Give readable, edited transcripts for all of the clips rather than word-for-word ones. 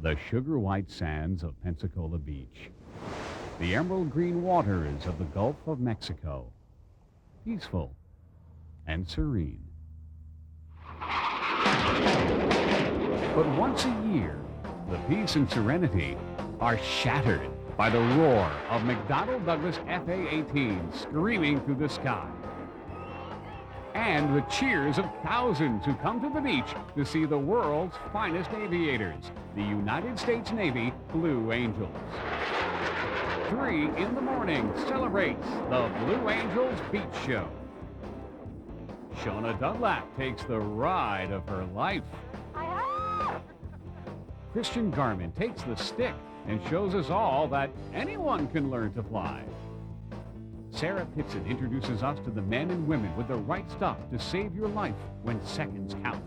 The sugar white sands of Pensacola Beach. The emerald green waters of the Gulf of Mexico. Peaceful and serene. But once a year, the peace and serenity are shattered by the roar of McDonnell Douglas FA-18 screaming through the sky. And the cheers of thousands who come to the beach to see the world's finest aviators, the United States Navy Blue Angels. 3 in the morning celebrates the Blue Angels Beach Show. Shauna Dunlap takes the ride of her life. Christian Garmin takes the stick and shows us all that anyone can learn to fly. Sarah Pitson introduces us to the men and women with the right stuff to save your life when seconds count.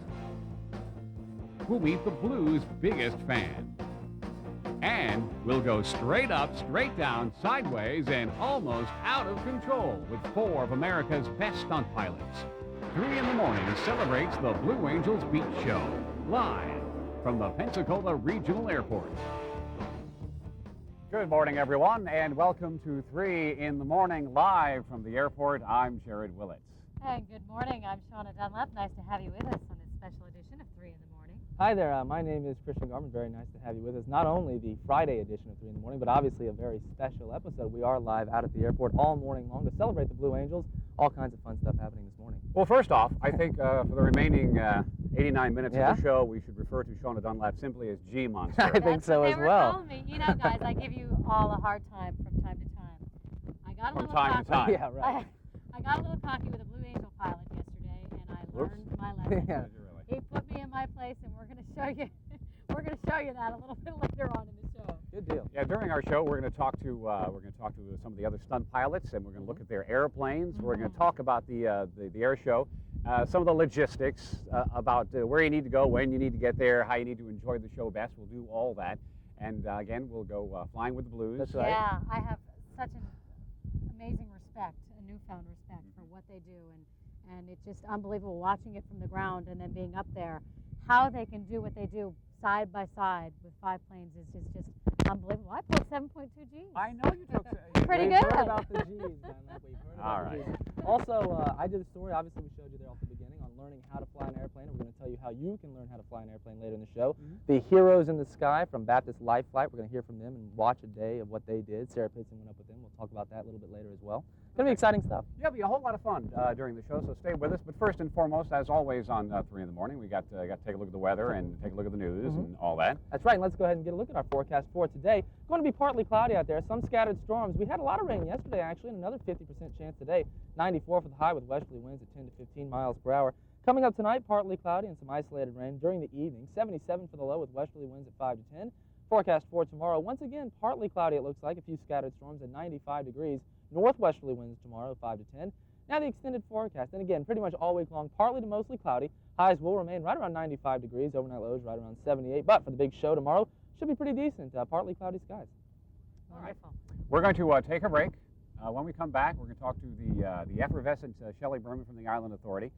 We'll meet the Blues' biggest fan. And we'll go straight up, straight down, sideways, and almost out of control with 4 of America's best stunt pilots. 3 in the morning celebrates the Blue Angels Beach Show, live from the Pensacola Regional Airport. Good morning, everyone, and welcome to 3 in the morning, live from the airport. I'm Jared Willits. And good morning, I'm Shauna Dunlap. Nice to have you with us on this special edition of 3 in the morning. Hi there, my name is Christian Garmin. Very nice to have you with us. Not only the Friday edition of 3 in the morning, but obviously a very special episode. We are live out at the airport all morning long to celebrate the Blue Angels. All kinds of fun stuff happening this morning. Well, first off, I think for the remaining 89 minutes of the show, we should refer to Shauna Dunlap simply as G-Monster. I think so as well. Me. You know, guys, I give you all a hard time from time to time. I got a From little time cocky. to time. Yeah, right. I got a little cocky with a Blue Angel pilot yesterday, and I learned my lesson. Yeah. He put me in my place, and we're going to show you. We're going to show you that a little bit later on in the show. Good deal. Yeah, during our show, we're going to talk to some of the other stunt pilots, and we're going to look at their airplanes. We're going to talk about the air show, some of the logistics about where you need to go, when you need to get there, how you need to enjoy the show best. We'll do all that, and again, we'll go flying with the Blues. That's right. Yeah, I have such an amazing respect, a newfound respect for what they do, and it's just unbelievable watching it from the ground and then being up there. How they can do what they do side by side with 5 planes is just unbelievable. I pulled 7.2 Gs. I know you took. Pretty We've good. heard about the Gs, man. We've heard about the Gs. Also, I did a story, obviously we showed you there off the beginning, on learning how to fly an airplane. And we're going to tell you how you can learn how to fly an airplane later in the show. The Heroes in the Sky from Baptist Life Flight. We're going to hear from them and watch a day of what they did. Sarah Pitson went up with them. We'll talk about that a little bit later as well. It's going to be exciting stuff. Yeah, it'll be a whole lot of fun during the show, so stay with us. But first and foremost, as always on 3 in the morning, we got to take a look at the weather and take a look at the news and all that. That's right, and let's go ahead and get a look at our forecast for today. Going to be partly cloudy out there, some scattered storms. We had a lot of rain yesterday, actually, and another 50% chance today. 94 for the high with westerly winds at 10 to 15 miles per hour. Coming up tonight, partly cloudy and some isolated rain during the evening. 77 for the low with westerly winds at 5 to 10. Forecast for tomorrow, once again, partly cloudy it looks like, a few scattered storms at 95 degrees. Northwesterly winds tomorrow, 5 to 10. Now the extended forecast, and again, pretty much all week long, partly to mostly cloudy. Highs will remain right around 95 degrees, overnight lows right around 78. But for the big show tomorrow, should be pretty decent, partly cloudy skies. Wonderful. We're going to take a break. When we come back, we're going to talk to the effervescent Shelley Berman from the Island Authority,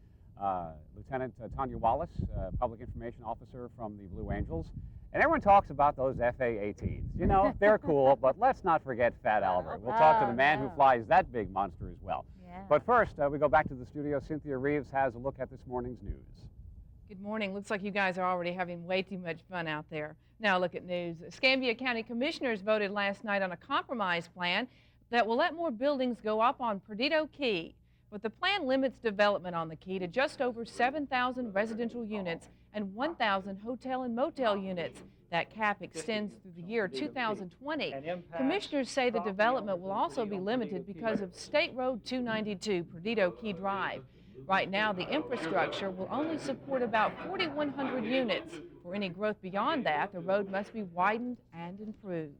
Lieutenant Tanya Wallace, Public Information Officer from the Blue Angels. And everyone talks about those FA-18s. You know, they're cool, but let's not forget Fat Albert. We'll talk to the man who flies that big monster as well. Yeah. But first, we go back to the studio. Cynthia Reeves has a look at this morning's news. Good morning. Looks like you guys are already having way too much fun out there. Now look at news. Escambia County Commissioners voted last night on a compromise plan that will let more buildings go up on Perdido Key. But the plan limits development on the Key to just over 7,000 residential units and 1,000 hotel and motel units. That cap extends through the year 2020. Commissioners say the development will also be limited because of State Road 292, Perdido Key Drive. Right now, the infrastructure will only support about 4,100 units. For any growth beyond that, the road must be widened and improved.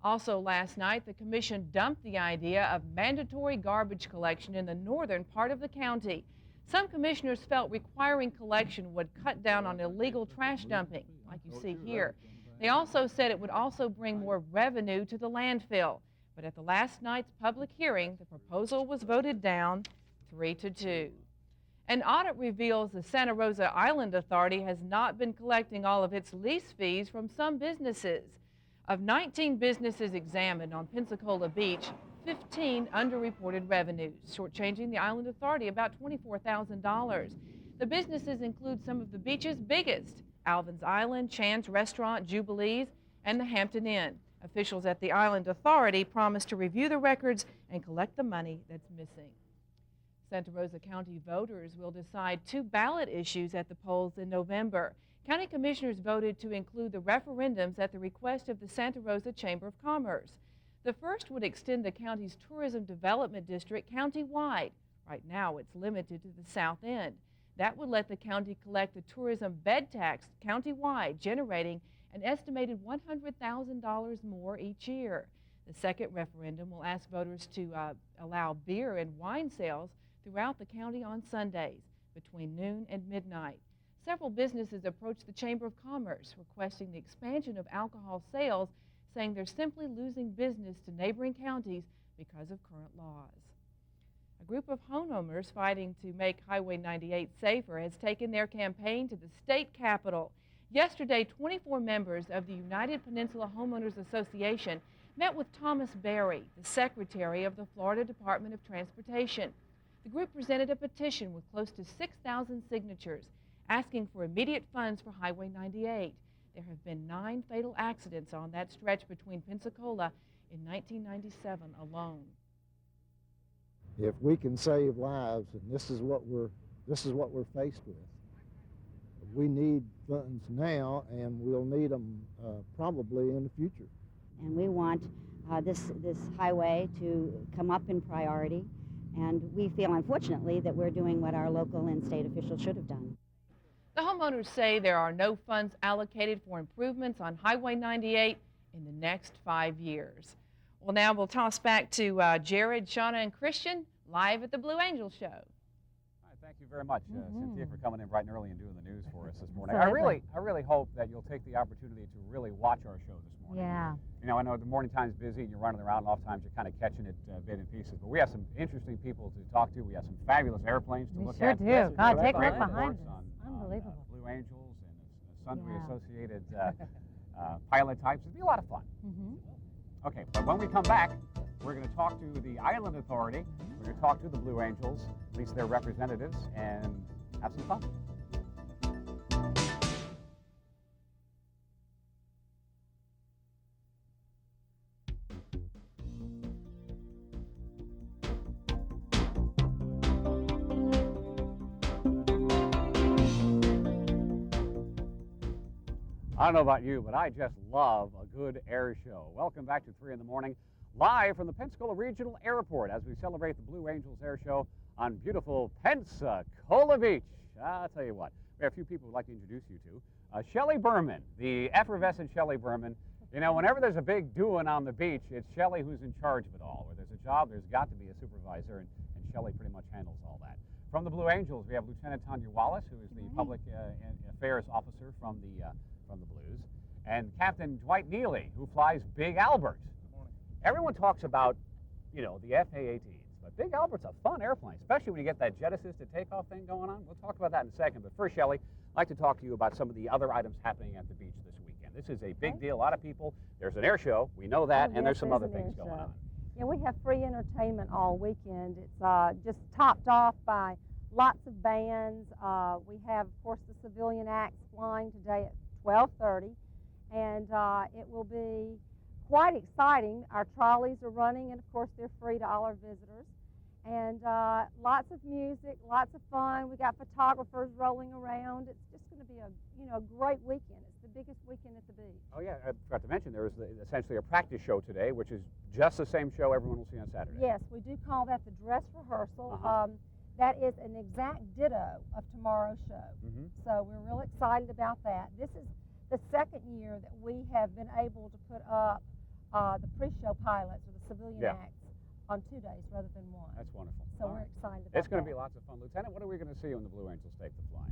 Also last night, the commission dumped the idea of mandatory garbage collection in the northern part of the county. Some commissioners felt requiring collection would cut down on illegal trash dumping, like you see here. They also said it would also bring more revenue to the landfill. But at the last night's public hearing, the proposal was voted down 3 to 2. An audit reveals the Santa Rosa Island Authority has not been collecting all of its lease fees from some businesses. Of 19 businesses examined on Pensacola Beach, 15 underreported revenues, shortchanging the Island Authority about $24,000. The businesses include some of the beach's biggest: Alvin's Island, Chan's Restaurant, Jubilee's, and the Hampton Inn. Officials at the Island Authority promised to review the records and collect the money that's missing. Santa Rosa County voters will decide 2 ballot issues at the polls in November. County commissioners voted to include the referendums at the request of the Santa Rosa Chamber of Commerce. The first would extend the county's tourism development district county-wide. Right now, it's limited to the south end. That would let the county collect the tourism bed tax county-wide, generating an estimated $100,000 more each year. The second referendum will ask voters to allow beer and wine sales throughout the county on Sundays between noon and midnight. Several businesses approached the Chamber of Commerce requesting the expansion of alcohol sales, saying they're simply losing business to neighboring counties because of current laws. A group of homeowners fighting to make Highway 98 safer has taken their campaign to the state capitol. Yesterday, 24 members of the United Peninsula Homeowners Association met with Thomas Berry, the secretary of the Florida Department of Transportation. The group presented a petition with close to 6,000 signatures asking for immediate funds for Highway 98. There have been 9 fatal accidents on that stretch between Pensacola in 1997 alone. If we can save lives, and this is what we're faced with, we need funds now, and we'll need them probably in the future. And we want this highway to come up in priority, and we feel, unfortunately, that we're doing what our local and state officials should have done. The homeowners say there are no funds allocated for improvements on Highway 98 in the next 5 years. Well, now we'll toss back to Jared, Shauna, and Christian live at the Blue Angel Show. All right, thank you very much, Cynthia, for coming in bright and early and doing the news for us this morning. Absolutely. I really hope that you'll take the opportunity to really watch our show this morning. Yeah. You know, I know the morning time's busy and you're running around, and oftentimes you're kind of catching it bit in pieces. But we have some interesting people to talk to. We have some fabulous airplanes to We look sure at. do. Yes, God, some take a great look behind reports us. on Unbelievable. Blue Angels and sundry Yeah. associated pilot types. It'll be a lot of fun. Mm-hmm. Okay, but when we come back, we're going to talk to the Island Authority. We're going to talk to the Blue Angels, at least their representatives, and have some fun. I don't know about you, but I just love a good air show. Welcome back to 3 in the morning, live from the Pensacola Regional Airport as we celebrate the Blue Angels Air Show on beautiful Pensacola Beach. I'll tell you what, we have a few people we'd like to introduce you to. Shelley Berman, the effervescent Shelley Berman. You know, whenever there's a big doing on the beach, it's Shelley who's in charge of it all. Where there's a job, there's got to be a supervisor, and Shelley pretty much handles all that. From the Blue Angels, we have Lieutenant Tanya Wallace, who is the Public Affairs Officer from the Blues, and Captain Dwight Neely, who flies Big Albert. Good morning. Everyone talks about, you know, the FA-18s, but Big Albert's a fun airplane, especially when you get that jet-assisted takeoff thing going on. We'll talk about that in a second, but first, Shelley, I'd like to talk to you about some of the other items happening at the beach this weekend. This is a big deal. A lot of people, there's an air show, we know that, and there's some other things going on. Yeah, we have free entertainment all weekend. It's just topped off by lots of bands. We have, of course, the civilian acts flying today at 12:30, and it will be quite exciting. Our trolleys are running, and of course they're free to all our visitors. And lots of music, lots of fun. We got photographers rolling around. It's just going to be a great weekend. It's the biggest weekend at the beach. Oh yeah, I forgot to mention there was essentially a practice show today, which is just the same show everyone will see on Saturday. Yes, we do call that the dress rehearsal. Uh-huh. That is an exact ditto of tomorrow's show. Mm-hmm. So we're real excited about that. This is the second year that we have been able to put up the pre-show pilots or the civilian acts on 2 days rather than one. That's wonderful. So we're excited about It's going to that. be lots of fun. Lieutenant, what are we going to see when the Blue Angels take the fly?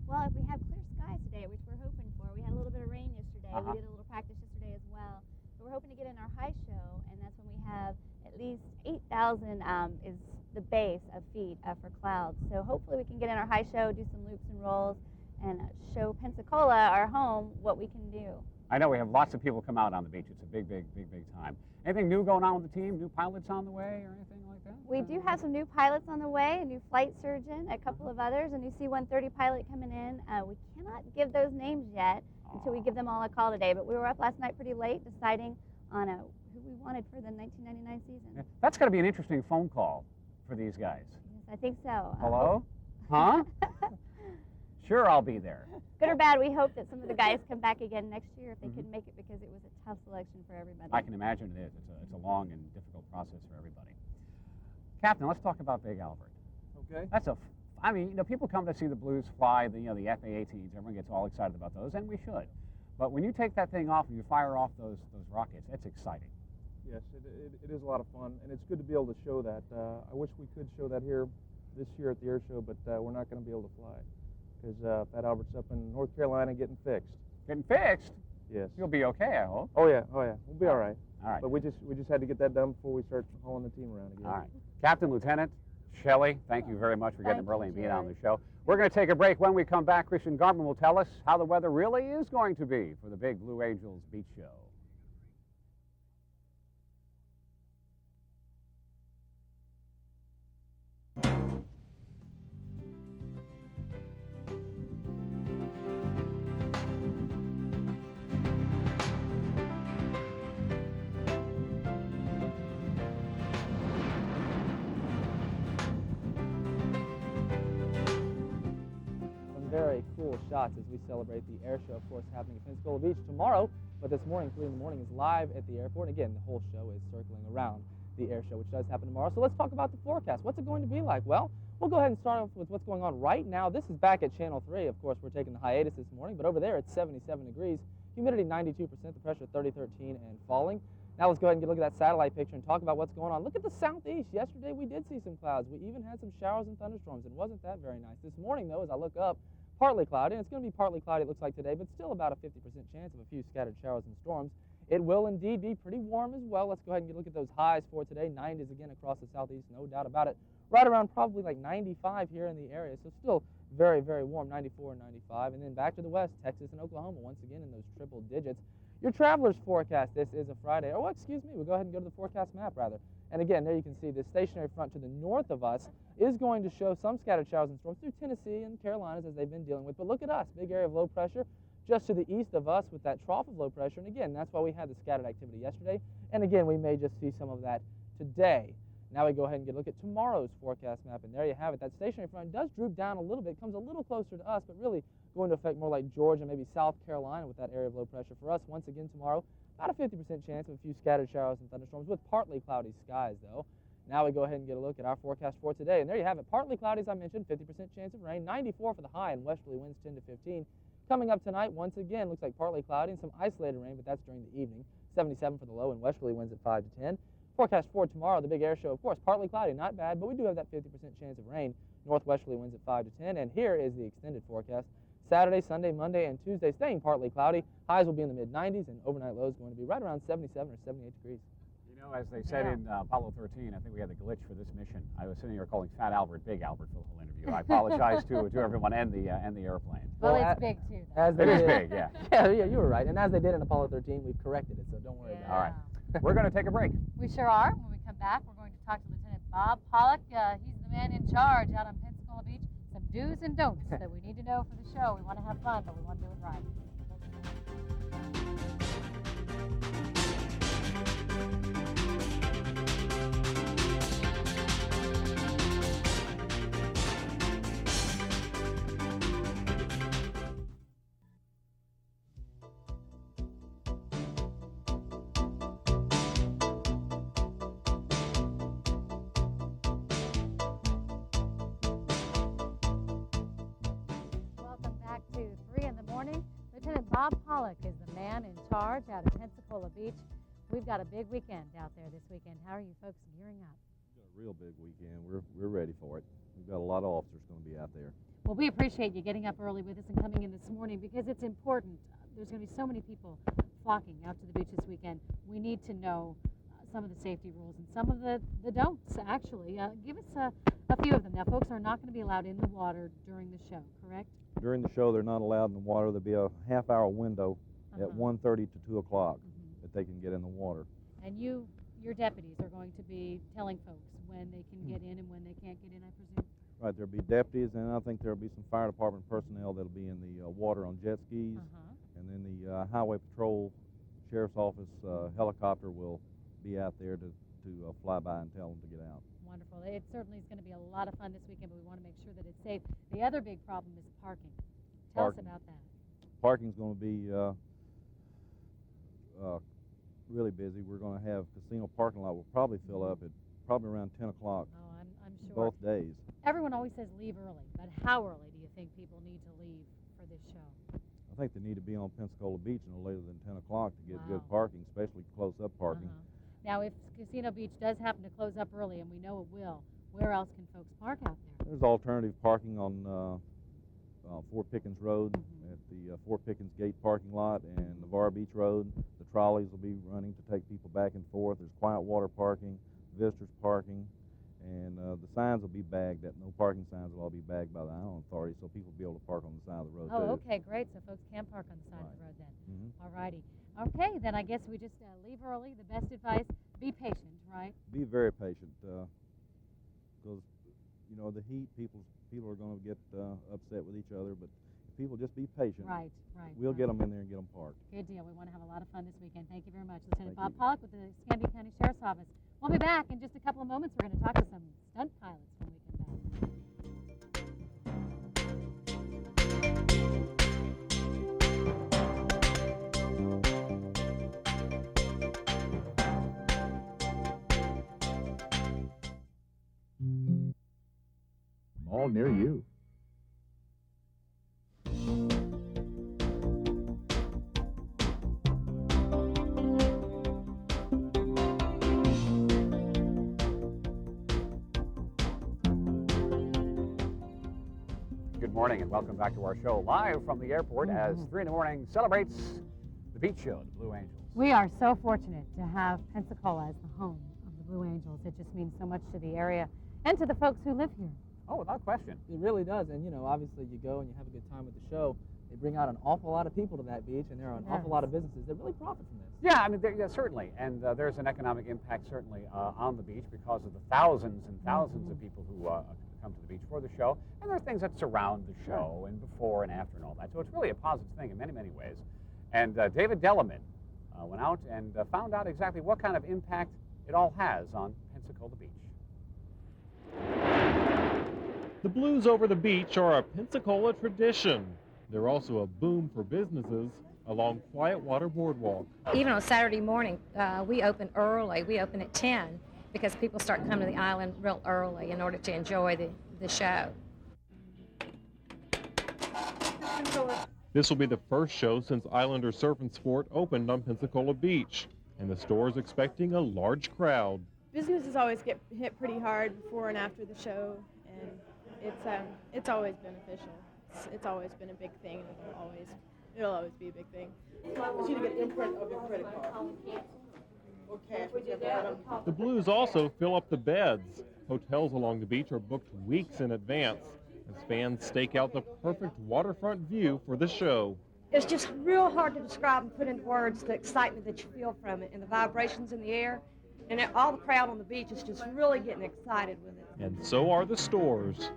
Well, if we have clear skies today, which we're hoping for, we had a little bit of rain yesterday. Uh-huh. We did a little practice yesterday as well. But we're hoping to get in our high show, and that's when we have at least 8,000 is the base of feet for clouds. So hopefully we can get in our high show, do some loops and rolls, and show Pensacola, our home, what we can do. I know we have lots of people come out on the beach. It's a big time. Anything new going on with the team? New pilots on the way or anything like that? We do have some new pilots on the way, a new flight surgeon, a couple of others, a new C-130 pilot coming in. We cannot give those names yet until we give them all a call today, but we were up last night pretty late deciding on who we wanted for the 1999 season. Yeah, that's got to be an interesting phone call for these guys. Yes, I think so. Hello? Huh? Sure, I'll be there. Good or bad, we hope that some of the guys come back again next year if they can make it, because it was a tough selection for everybody. I can imagine it is. It's a long and difficult process for everybody. Captain, let's talk about Big Albert. Okay. I mean, people come to see the Blues fly, the FA-18s. Everyone gets all excited about those, and we should. But when you take that thing off and you fire off those rockets, it's exciting. Yes, it is a lot of fun, and it's good to be able to show that. I wish we could show that here this year at the air show, but we're not going to be able to fly because Pat Albert's up in North Carolina getting fixed. Getting fixed? Yes. You'll be okay, I hope. Oh yeah, we'll be all right. All right. But we just had to get that done before we start hauling the team around again. All right. Captain, Lieutenant, Shelley, thank you very much for getting up early and being on the show. We're going to take a break. When we come back, Christian Gartman will tell us how the weather really is going to be for the big Blue Angels Beach Show. Very cool shots as we celebrate the air show, of course, happening at Pensacola Beach tomorrow. But this morning, 3 in the morning, is live at the airport. And again, the whole show is circling around the air show, which does happen tomorrow. So let's talk about the forecast. What's it going to be like? Well, we'll go ahead and start off with what's going on right now. This is back at Channel 3. Of course, we're taking the hiatus this morning, but over there it's 77 degrees, humidity 92%, the pressure 3013 and falling. Now let's go ahead and look at that satellite picture and talk about what's going on. Look at the southeast. Yesterday we did see some clouds. We even had some showers and thunderstorms, and wasn't that very nice. This morning, though, as I look up, partly cloudy, and it's going to be partly cloudy, it looks like today, but still about a 50% chance of a few scattered showers and storms. It will indeed be pretty warm as well. Let's go ahead and look at those highs for today. 90s again across the southeast, no doubt about it. Right around probably like 95 here in the area, so still very, very warm, 94 and 95. And then back to the west, Texas and Oklahoma, once again in those triple digits. Your traveler's forecast, this is a Friday. Oh, excuse me, we'll go ahead and go to the forecast map, rather. And again, there you can see the stationary front to the north of us is going to show some scattered showers and storms through Tennessee and Carolinas as they've been dealing with. But look at us, big area of low pressure just to the east of us with that trough of low pressure. And again, that's why we had the scattered activity yesterday. And again, we may just see some of that today. Now we go ahead and get a look at tomorrow's forecast map. And there you have it. That stationary front does droop down a little bit, comes a little closer to us, but really going to affect more like Georgia, maybe South Carolina with that area of low pressure. For us, once again tomorrow, about a 50% chance of a few scattered showers and thunderstorms with partly cloudy skies, though. Now we go ahead and get a look at our forecast for today. And there you have it. Partly cloudy, as I mentioned, 50% chance of rain, 94 for the high, and westerly winds 10 to 15. Coming up tonight, once again, looks like partly cloudy and some isolated rain, but that's during the evening. 77 for the low, and westerly winds at 5 to 10. Forecast for tomorrow, the big air show, of course, partly cloudy, not bad, but we do have that 50% chance of rain. Northwesterly winds at 5 to 10. And here is the extended forecast. Saturday, Sunday, Monday, and Tuesday staying partly cloudy. Highs will be in the mid-90s, and overnight lows going to be right around 77 or 78 degrees. You know, as they said in Apollo 13, I think we had a glitch for this mission. I was sitting here calling Fat Albert Big Albert for the whole interview. I apologize to everyone and the airplane. Well, it's big too, though. As they It is did, big, yeah. yeah, you were right. And as they did in Apollo 13, we've corrected it, so don't worry about it. All right. We're going to take a break. We sure are. When we come back, we're going to talk to Lieutenant Bob Pollock. He's the man in charge out on Pensacola Beach. Some do's and don'ts that we need to know for the show. We want to have fun, but we want to do it right. Lieutenant Bob Pollock is the man in charge out at Pensacola Beach. We've got a big weekend out there this weekend. How are you folks gearing up? We've got a real big weekend. We're ready for it. We've got a lot of officers going to be out there. Well, we appreciate you getting up early with us and coming in this morning because it's important. There's going to be so many people flocking out to the beach this weekend. We need to know some of the safety rules and some of the don'ts, actually. Give us a few of them. Now, folks are not going to be allowed in the water during the show, correct? During the show, they're not allowed in the water. There'll be a half-hour window at 1:30 to 2 o'clock that they can get in the water. And your deputies are going to be telling folks when they can get in and when they can't get in, I presume? Right, there'll be deputies, and I think there'll be some fire department personnel that'll be in the water on jet skis, and then the highway patrol, sheriff's office helicopter will be out there to fly by and tell them to get out. Wonderful. It certainly is going to be a lot of fun this weekend, but we want to make sure that it's safe. The other big problem is parking. Tell us about that. Parking's going to be really busy. We're going to have casino parking lot will probably fill up at probably around 10 o'clock. Oh, I'm sure. Both days. Everyone always says leave early, but how early do you think people need to leave for this show? I think they need to be on Pensacola Beach no later than 10 o'clock to get good parking, especially close-up parking. Now, if Casino Beach does happen to close up early, and we know it will, where else can folks park out there? There's alternative parking on Fort Pickens Road at the Fort Pickens Gate parking lot and Navarre Beach Road. The trolleys will be running to take people back and forth. There's quiet water parking, visitors parking, and the signs will be bagged. No parking signs will all be bagged by the Island Authority, so people will be able to park on the side of the road, too. Oh, okay, great. So folks can park on the side of the road then. All righty. Okay, then I guess we just leave early. The best advice, be patient, right? Be very patient, because, you know, the heat, people are going to get upset with each other, but if people just be patient, we'll get them in there and get them parked. Good deal. We want to have a lot of fun this weekend. Thank you very much. Lieutenant Bob Pollock with the Escambia County Sheriff's Office. We'll be back in just a couple of moments. We're going to talk to some stunt pilots when we come back. All near you. Good morning and welcome back to our show live from the airport as 3 in the morning celebrates the beach show, the Blue Angels. We are so fortunate to have Pensacola as the home of the Blue Angels. It just means so much to the area and to the folks who live here. Oh, without question. It really does. And, you know, obviously you go and you have a good time with the show. They bring out an awful lot of people to that beach, and there are an awful lot of businesses that really profit from this. Yeah, I mean, certainly. And there's an economic impact, certainly, on the beach because of the thousands and thousands of people who come to the beach for the show. And there are things that surround the show and before and after and all that. So it's really a positive thing in many, many ways. And David Delleman went out and found out exactly what kind of impact it all has on Pensacola Beach. The blues over the beach are a Pensacola tradition. They're also a boom for businesses along Quiet Water Boardwalk. Even on Saturday morning, we open early. We open at 10 because people start coming to the island real early in order to enjoy the show. This will be the first show since Islander Surf and Sport opened on Pensacola Beach, and the store is expecting a large crowd. Businesses always get hit pretty hard before and after the show, and it's always beneficial. It's always been a big thing, and it'll always be a big thing. The blues also fill up the beds. Hotels along the beach are booked weeks in advance as fans stake out the perfect waterfront view for the show. It's just real hard to describe and put into words the excitement that you feel from it and the vibrations in the air. And all the crowd on the beach is just really getting excited with it. And so are the stores.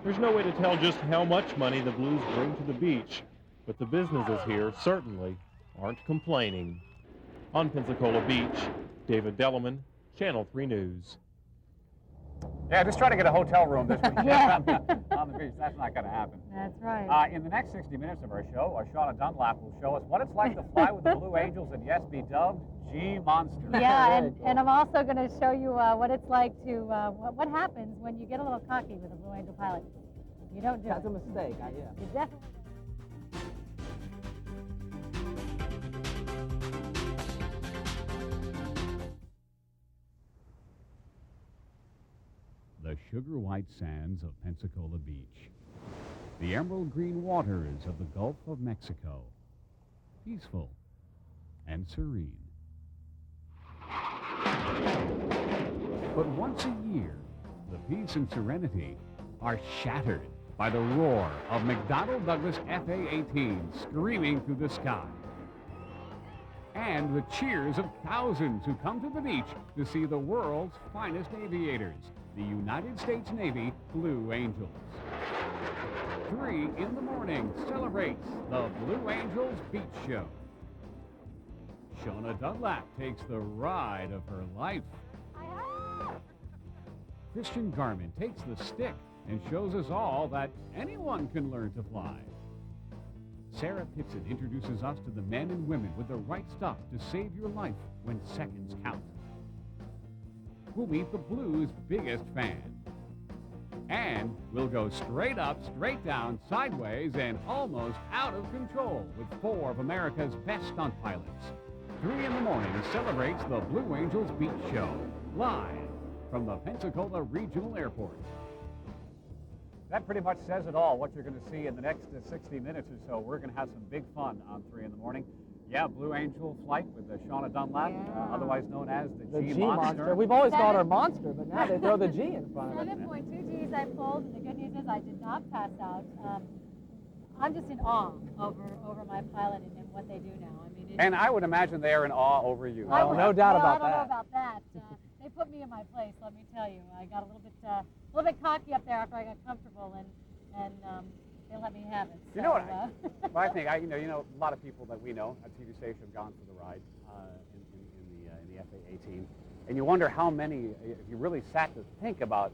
There's no way to tell just how much money the blues bring to the beach, but the businesses here certainly aren't complaining. On Pensacola Beach, David Delleman, Channel 3 News. Yeah, just try to get a hotel room this weekend on the beach. That's not going to happen. That's right. In the next 60 minutes of our show, Shauna Dunlap will show us what it's like to fly with the Blue Angels and, yes, be dubbed G-Monster. Yeah, and I'm also going to show you what it's like to, what happens when you get a little cocky with a Blue Angel pilot. You don't do That's it. a mistake, yeah. You definitely The sugar white sands of Pensacola Beach. The emerald green waters of the Gulf of Mexico. Peaceful, and serene. But once a year, the peace and serenity are shattered by the roar of McDonnell Douglas FA-18s screaming through the sky, and the cheers of thousands who come to the beach to see the world's finest aviators, the United States Navy Blue Angels. 3 in the morning celebrates the Blue Angels Beach Show. Shauna Dunlap takes the ride of her life. Christian Garmin takes the stick and shows us all that anyone can learn to fly. Sarah Pitson introduces us to the men and women with the right stuff to save your life when seconds count. We'll meet the Blues' biggest fan. And we'll go straight up, straight down, sideways, and almost out of control with 4 of America's best stunt pilots. 3 in the morning celebrates the Blue Angels Beach Show, live from the Pensacola Regional Airport. That pretty much says it all, what you're going to see in the next 60 minutes or so. We're going to have some big fun on 3 in the morning. Yeah, Blue Angel flight with Shauna Dunlap, otherwise known as the G Monster. We've always called her Monster, but now they throw the G in front of it. 7.2 Gs I pulled, and the good news is I did not pass out. I'm just in awe over my pilot and what they do now. I mean, And I would imagine they are in awe over you. No doubt about that. I don't know about that. They put me in my place, let me tell you. I got a little bit cocky up there after I got comfortable, and they let me have it. So, you know what? I think a lot of people that we know at TV station have gone for the ride in the FA-18, and you wonder how many. If you really sat to think about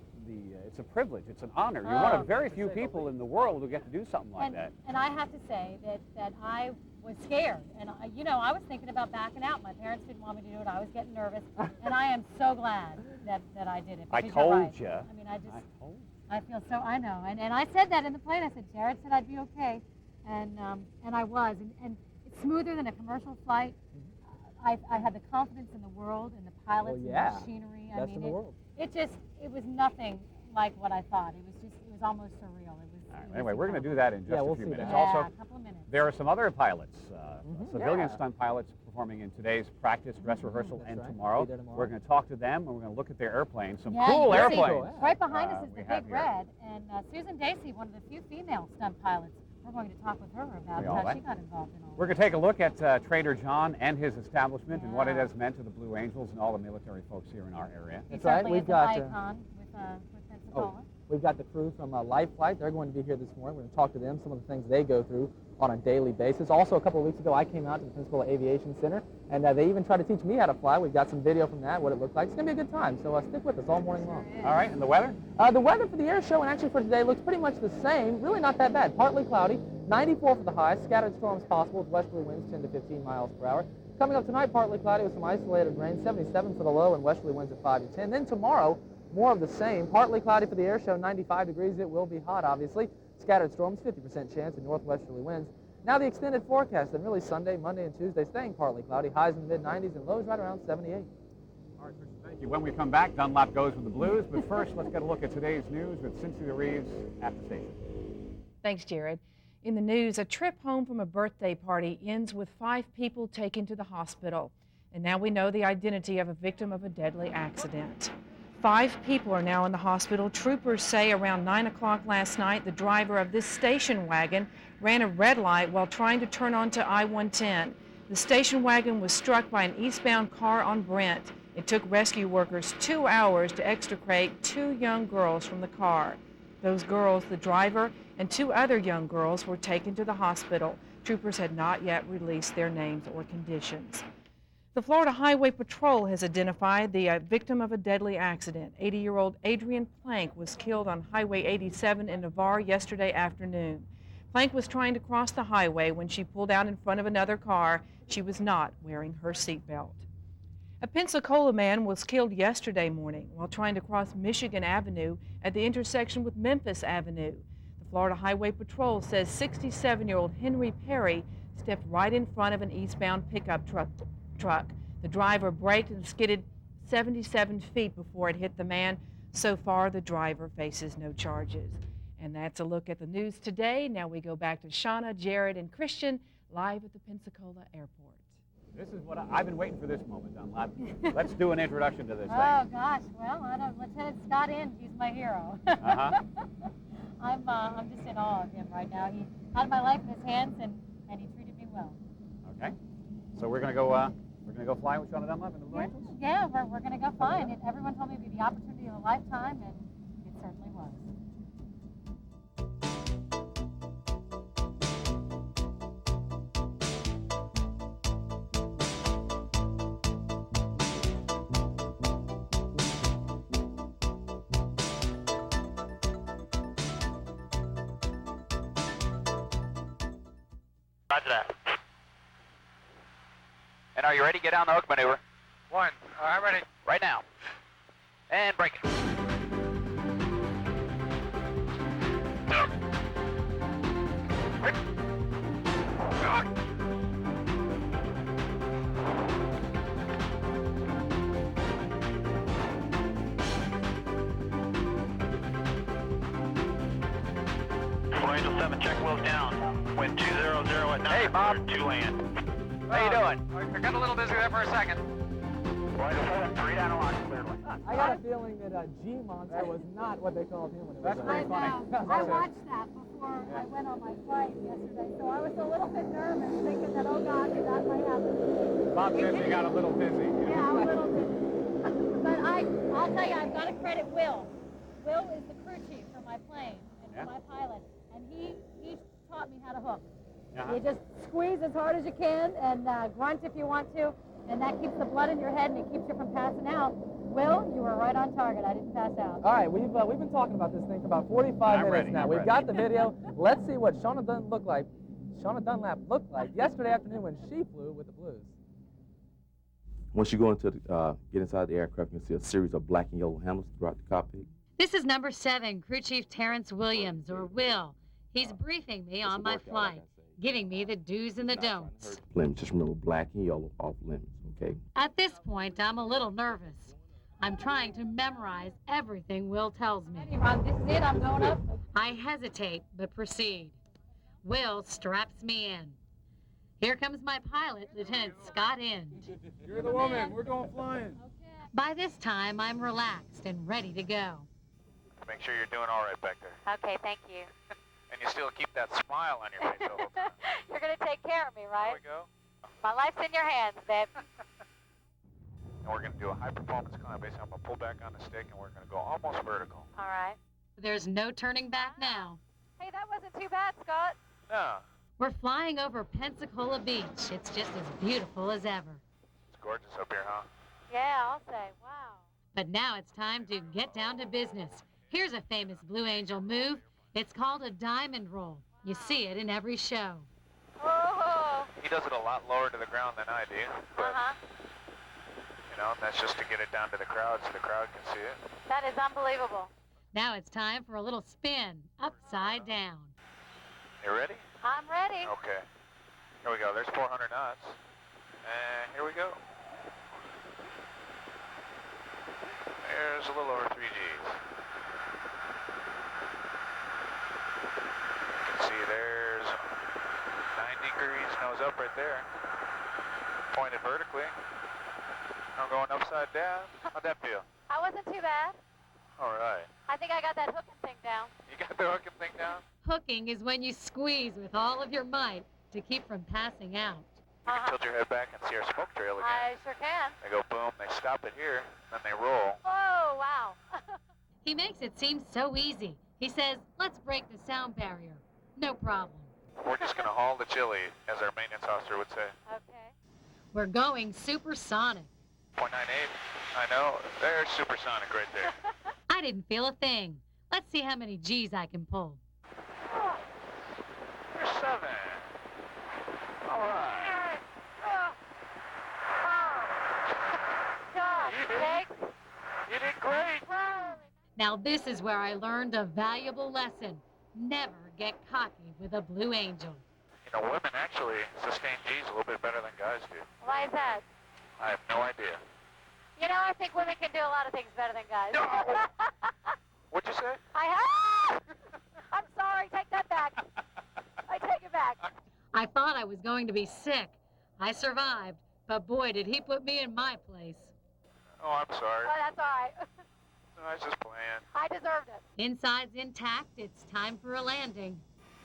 it's a privilege, it's an honor. You're one of very few people in the world who get to do something like that. And I have to say that I was scared, and I was thinking about backing out. My parents didn't want me to do it. I was getting nervous, and I am so glad that I did it. I told you. I mean, I feel so. I know, and I said that in the plane. I said Jared said I'd be okay, and I was, and it's smoother than a commercial flight. I had the confidence in the world and the pilots and the machinery. Best in the world. It was nothing like what I thought. It was almost surreal. Anyway, we're going to do that in just a few minutes. Yeah, Also, a couple of minutes. there are some other pilots, civilian stunt pilots, performing in today's practice, dress rehearsal, and tomorrow. We're going to talk to them, and we're going to look at their airplanes. Some cool airplanes. Right behind us is the Big Red, and Susan Dacey, one of the few female stunt pilots. We're going to talk with her about how she got involved in all We're going to take a look at Trader John and his establishment and what it has meant to the Blue Angels and all the military folks here in our area. That's right. We've got an icon with Pensacola. We've got the crew from Life Flight. They're going to be here this morning. We're going to talk to them, some of the things they go through on a daily basis. Also, a couple of weeks ago, I came out to the Pensacola Aviation Center, and they even tried to teach me how to fly. We've got some video from that, what it looked like. It's going to be a good time, so stick with us all morning long. All right, and the weather? The weather for the air show, and actually for today, looks pretty much the same. Really not that bad. Partly cloudy, 94 for the high, scattered storms possible with westerly winds 10 to 15 miles per hour. Coming up tonight, partly cloudy with some isolated rain, 77 for the low, and westerly winds at 5 to 10. Then tomorrow, more of the same. Partly cloudy for the air show, 95 degrees. It will be hot, obviously. Scattered storms, 50% chance, and northwesterly winds. Now the extended forecast, and really Sunday, Monday, and Tuesday staying partly cloudy. Highs in the mid-90s and lows right around 78. All right, Christian, thank you. When we come back, Dunlap goes with the Blues. But first, let's get a look at today's news with Cynthia Reeves at the station. Thanks, Jared. In the news, a trip home from a birthday party ends with 5 people taken to the hospital. And now we know the identity of a victim of a deadly accident. 5 people are now in the hospital. Troopers say around 9 o'clock last night, the driver of this station wagon ran a red light while trying to turn onto I-110. The station wagon was struck by an eastbound car on Brent. It took rescue workers 2 hours to extricate 2 young girls from the car. Those girls, the driver, and 2 other young girls were taken to the hospital. Troopers had not yet released their names or conditions. The Florida Highway Patrol has identified the victim of a deadly accident. 80-year-old Adrian Plank was killed on Highway 87 in Navarre yesterday afternoon. Plank was trying to cross the highway when she pulled out in front of another car. She was not wearing her seatbelt. A Pensacola man was killed yesterday morning while trying to cross Michigan Avenue at the intersection with Memphis Avenue. The Florida Highway Patrol says 67-year-old Henry Perry stepped right in front of an eastbound pickup truck. The driver braked and skidded 77 feet before it hit the man. So far, the driver faces no charges. And that's a look at the news today. Now we go back to Shauna, Jared, and Christian live at the Pensacola Airport. This is what I've been waiting for this moment, Dunlap. Let's do an introduction to this thing. Oh, gosh. Well, Lieutenant Scott Inge, he's my hero. Uh-huh. I'm just in awe of him right now. He had my life in his hands, and he treated me well. Okay. So we're gonna go fly with Shauna Dunlap in the Blue Angels? Yeah, we're going to go fly, and everyone told me it'd be the opportunity of a lifetime, and it certainly was. Roger that. And are you ready to get down the hook maneuver? One. I'm ready. Right now. And break it. Angel 7, check wheels down. Wind 200 at 9. Hey, Bob. 2 land. How you doing? I got a little busy there for a second. Angel 7, 3 down the line, clearly. I got a feeling that G-Monster was not what they called him when it was That's pretty funny. I watched that before I went on my flight yesterday, so I was a little bit nervous, thinking that, oh God, that might happen. Bob says you got a little busy. Yeah, a little bit. But I'll tell you, I've got to credit Will. Will is the crew chief for my plane and for my pilot, and he taught me how to hook. Uh-huh. You just squeeze as hard as you can and grunt if you want to, and that keeps the blood in your head and it keeps you from passing out. Will, you were right on target. I didn't pass out. All right, we've been talking about this thing for about 45 minutes now. We've got the video. Let's see what Shauna Dunlap looked like yesterday afternoon when she flew with the Blues. Once you go into get inside the aircraft, you can see a series of black and yellow handles throughout the cockpit. This is number 7, Crew Chief Terrence Williams, or Will. He's briefing me on my flight, giving me the do's and the don'ts. Limits, just remember black and yellow off limits, okay? At this point, I'm a little nervous. I'm trying to memorize everything Will tells me. This is it, I'm going up. I hesitate, but proceed. Will straps me in. Here comes my pilot, Lieutenant Scott Inge. You're the woman. We're going flying. By this time, I'm relaxed and ready to go. Make sure you're doing all right back there. Okay, thank you. And you still keep that smile on your face the whole time. You're going to take care of me, right? There we go. My life's in your hands, babe. And we're going to do a high-performance climb. Basically, I'm going to pull back on the stick, and we're going to go almost vertical. All right. There's no turning back now. Hey, that wasn't too bad, Scott. No, We're flying over Pensacola Beach. It's just as beautiful as ever. it's gorgeous up here, huh? Yeah, I'll say. Wow. But now it's time to get down to business. Here's a famous Blue Angel move. It's called a diamond roll. You see it in every show. Oh. He does it a lot lower to the ground than I do, but, you know, that's just to get it down to the crowd so the crowd can see it. That is unbelievable. Now it's time for a little spin, upside down. You ready? I'm ready. Okay. Here we go. There's 400 knots. And here we go. There's a little over 3 Gs. You can see there's 90 degrees nose up right there. Pointed vertically. I'm going upside down. How'd that feel? I wasn't too bad. All right. I think I got that hooking thing down. You got the hooking thing down? Hooking is when you squeeze with all of your might to keep from passing out. You can tilt your head back and see our smoke trail again. I sure can. They go boom, they stop it here, then they roll. Oh, wow. He makes it seem so easy. He says, let's break the sound barrier. No problem. We're just going to haul the chili, as our maintenance officer would say. Okay. We're going supersonic. 0.98. I know. There's supersonic right there. I didn't feel a thing. Let's see how many G's I can pull. There's 7. All right. You did great. Now this is where I learned a valuable lesson. Never get cocky with a Blue Angel. You know, women actually sustain G's a little bit better than guys do. Why is that? I have no idea. You know, I think women can do a lot of things better than guys. What'd you say? I'm sorry. Take that back. I take it back. I thought I was going to be sick. I survived, But boy, did he put me in my place. Oh, I'm sorry. Oh, that's all right. No, I was just playing. I deserved it. Inside's intact. It's time for a landing.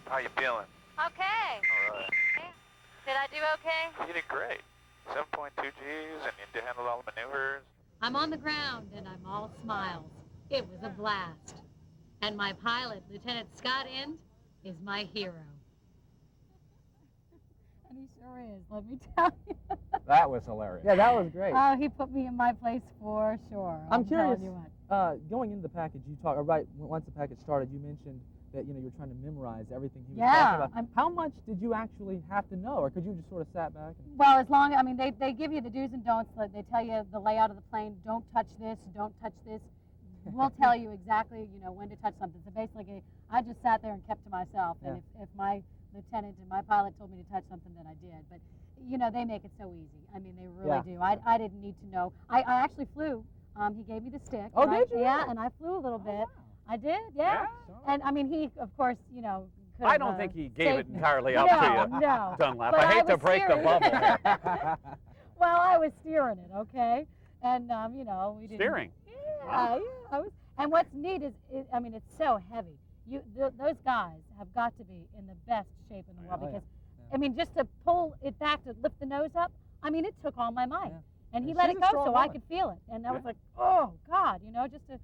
How you feeling? Okay. All right. Did I do okay? You did great. 7.2 Gs, and you handled all the maneuvers. I'm on the ground, and I'm all smiles. It was a blast. And my pilot, Lieutenant Scott End, is my hero. And he sure is, let me tell you. That was hilarious. Yeah, that was great. Oh, he put me in my place for sure. I'm curious, telling you what. going into the package, you talked, right, once the package started, you mentioned that, you know, you were trying to memorize everything he was Yeah, talking about. How much did you actually have to know, or could you just sort of sat back? And... Well, as long, I mean, they give you the do's and don'ts. They tell you the layout of the plane. Don't touch this, don't touch this. We'll tell you exactly, you know, when to touch something. So basically, I just sat there and kept to myself. And if my lieutenant and my pilot told me to touch something, then I did. But, you know, they make it so easy. I mean, they really do. I didn't need to know. I actually flew. He gave me the stick. Oh, did you? Yeah, and I flew a little bit. Wow. I did, yeah. And, I mean, he, of course, you know, could I don't think he gave it entirely up to you, No, Dunlap. But I hate to break the bubble here. Well, I was steering it, okay? And, you know, we didn't... Steering? Yeah, Wow. yeah. And what's neat is, I mean, it's so heavy. Those guys have got to be in the best shape in the world because, I mean, just to pull it back to lift the nose up, I mean, it took all my might. And he let it go so I could feel it. And I was like, oh, God, you know, just to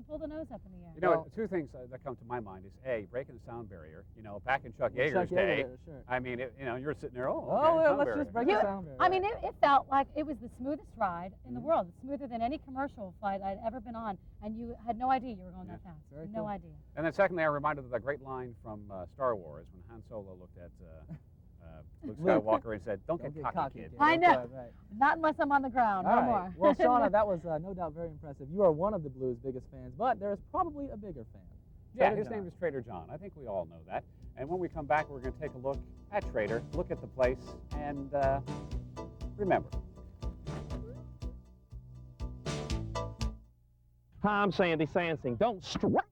pull the nose up in the air. You know, two things that come to my mind is, A, breaking the sound barrier. You know, back in Chuck Yeager's day, sure. I mean, you know, you're sitting there, okay, well, sound let's barrier. just break the sound barrier. I mean, it felt like it was the smoothest ride in the world, smoother than any commercial flight I'd ever been on, and you had no idea you were going that fast. Very no cool. idea. And then secondly, I'm reminded of that great line from Star Wars when Han Solo looked at Luke Skywalker and said, don't get cocky, kid. I know. Right. Not unless I'm on the ground. All No right. more. Well, Shauna, that was no doubt very impressive. You are one of the Blues' biggest fans, but there's probably a bigger fan. Yeah, Trader his John. name is Trader John. I think we all know that. And when we come back, we're going to take a look at Trader, look at the place, and remember. Hi, I'm Sandy Sansing. Don't stress.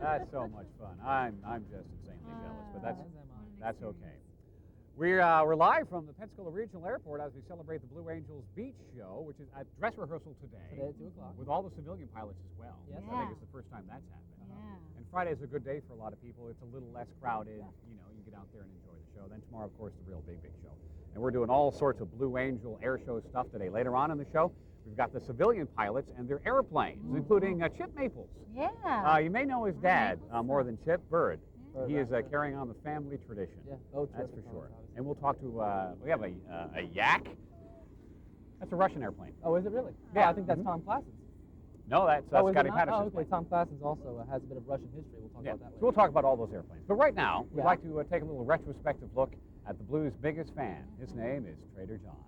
That's so much fun. I'm just insanely jealous, but that's okay. We're live from the Pensacola Regional Airport as we celebrate the Blue Angels Beach Show, which is a dress rehearsal today. Today at 2 o'clock. With all the civilian pilots as well. Yes. I think it's the first time that's happened. And Friday's a good day for a lot of people. It's a little less crowded. You know, you can get out there and enjoy the show. Then tomorrow, of course, the real big show. And we're doing all sorts of Blue Angel air show stuff today. Later on in the show, we've got the civilian pilots and their airplanes, including Chip Maples. Yeah. You may know his dad more than Chip, Bird. He is carrying on the family tradition. Yeah, that's for sure. And we'll talk to, we have a yak. That's a Russian airplane. Oh, is it really? Yeah. Oh, I think that's Tom Klassen's. No, that's is it Scotty not? Patterson's. Oh, okay. Tom Klassen's also has a bit of Russian history. We'll talk about that So later. we'll talk about all those airplanes. But right now, we'd like to take a little retrospective look at the Blues' biggest fan. His name is Trader John.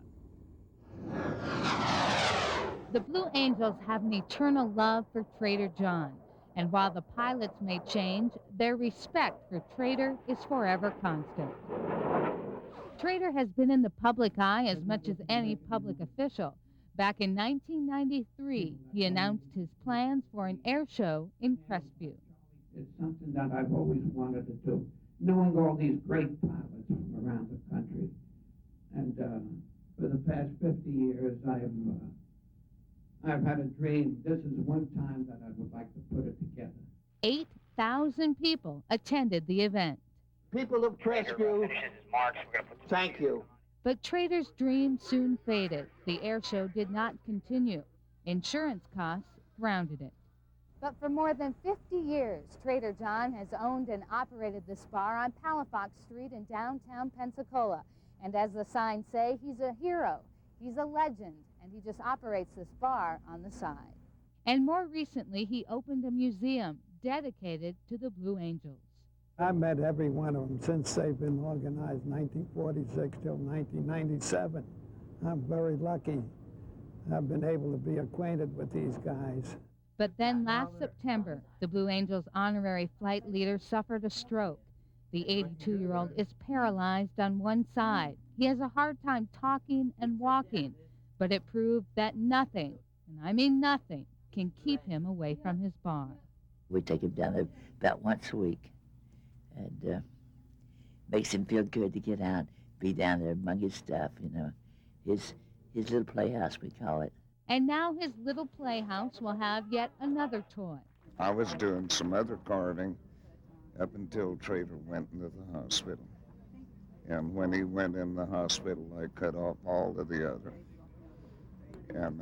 The Blue Angels have an eternal love for Trader John. And while the pilots may change, their respect for Trader is forever constant. Trader has been in the public eye as much as any public official. Back in 1993, he announced his plans for an air show in Crestview. It's something that I've always wanted to do, knowing all these great pilots from around the country. And for the past 50 years, I've had a dream. This is one time that I would like to put it together. 8,000 people attended the event. People of Crestview, thank you. But Trader's dream soon faded. The air show did not continue. Insurance costs grounded it. But for more than 50 years, Trader John has owned and operated this bar on Palafox Street in downtown Pensacola. And as the signs say, he's a hero, he's a legend, and he just operates this bar on the side. And more recently, he opened a museum dedicated to the Blue Angels. I met every one of them since they've been organized, 1946 till 1997. I'm very lucky I've been able to be acquainted with these guys. But then last September, the Blue Angels honorary flight leader suffered a stroke. The 82-year-old is paralyzed on one side. He has a hard time talking and walking, but it proved that nothing, and I mean nothing, can keep him away from his bar. We take him down there about once a week, and makes him feel good to get out, be down there among his stuff, you know, his little playhouse, we call it. And now his little playhouse will have yet another toy. I was doing some other carving up until Trader went into the hospital. And when he went in the hospital, I cut off all of the other and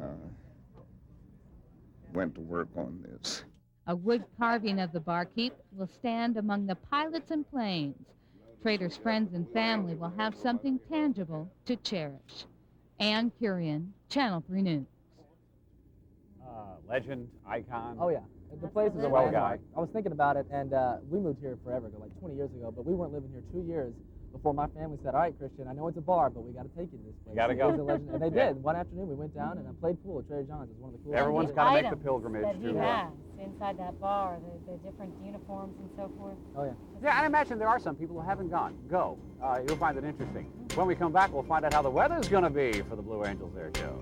went to work on this. A wood carving of the barkeep will stand among the pilots and planes. Trader's friends and family will have something tangible to cherish. Ann Curian, Channel 3 News. Legend, icon. Oh, yeah. The place is a Well landmark. guy. I was thinking about it, and we moved here forever ago, like 20 years ago, but we weren't living here 2 years before my family said, all right, Christian, I know it's a bar, but we got to take you to this place. You got to It was go. a legend. And they did. One afternoon, we went down, and I played pool at Trader John's. It was one of the coolest Everyone's things. got to make the Items pilgrimage. that he to, has inside that bar, the different uniforms and so forth. Oh, yeah. Yeah, and I imagine there are some people who haven't gone. Go. You'll find it interesting. When we come back, we'll find out how the weather's going to be for the Blue Angels Air Show.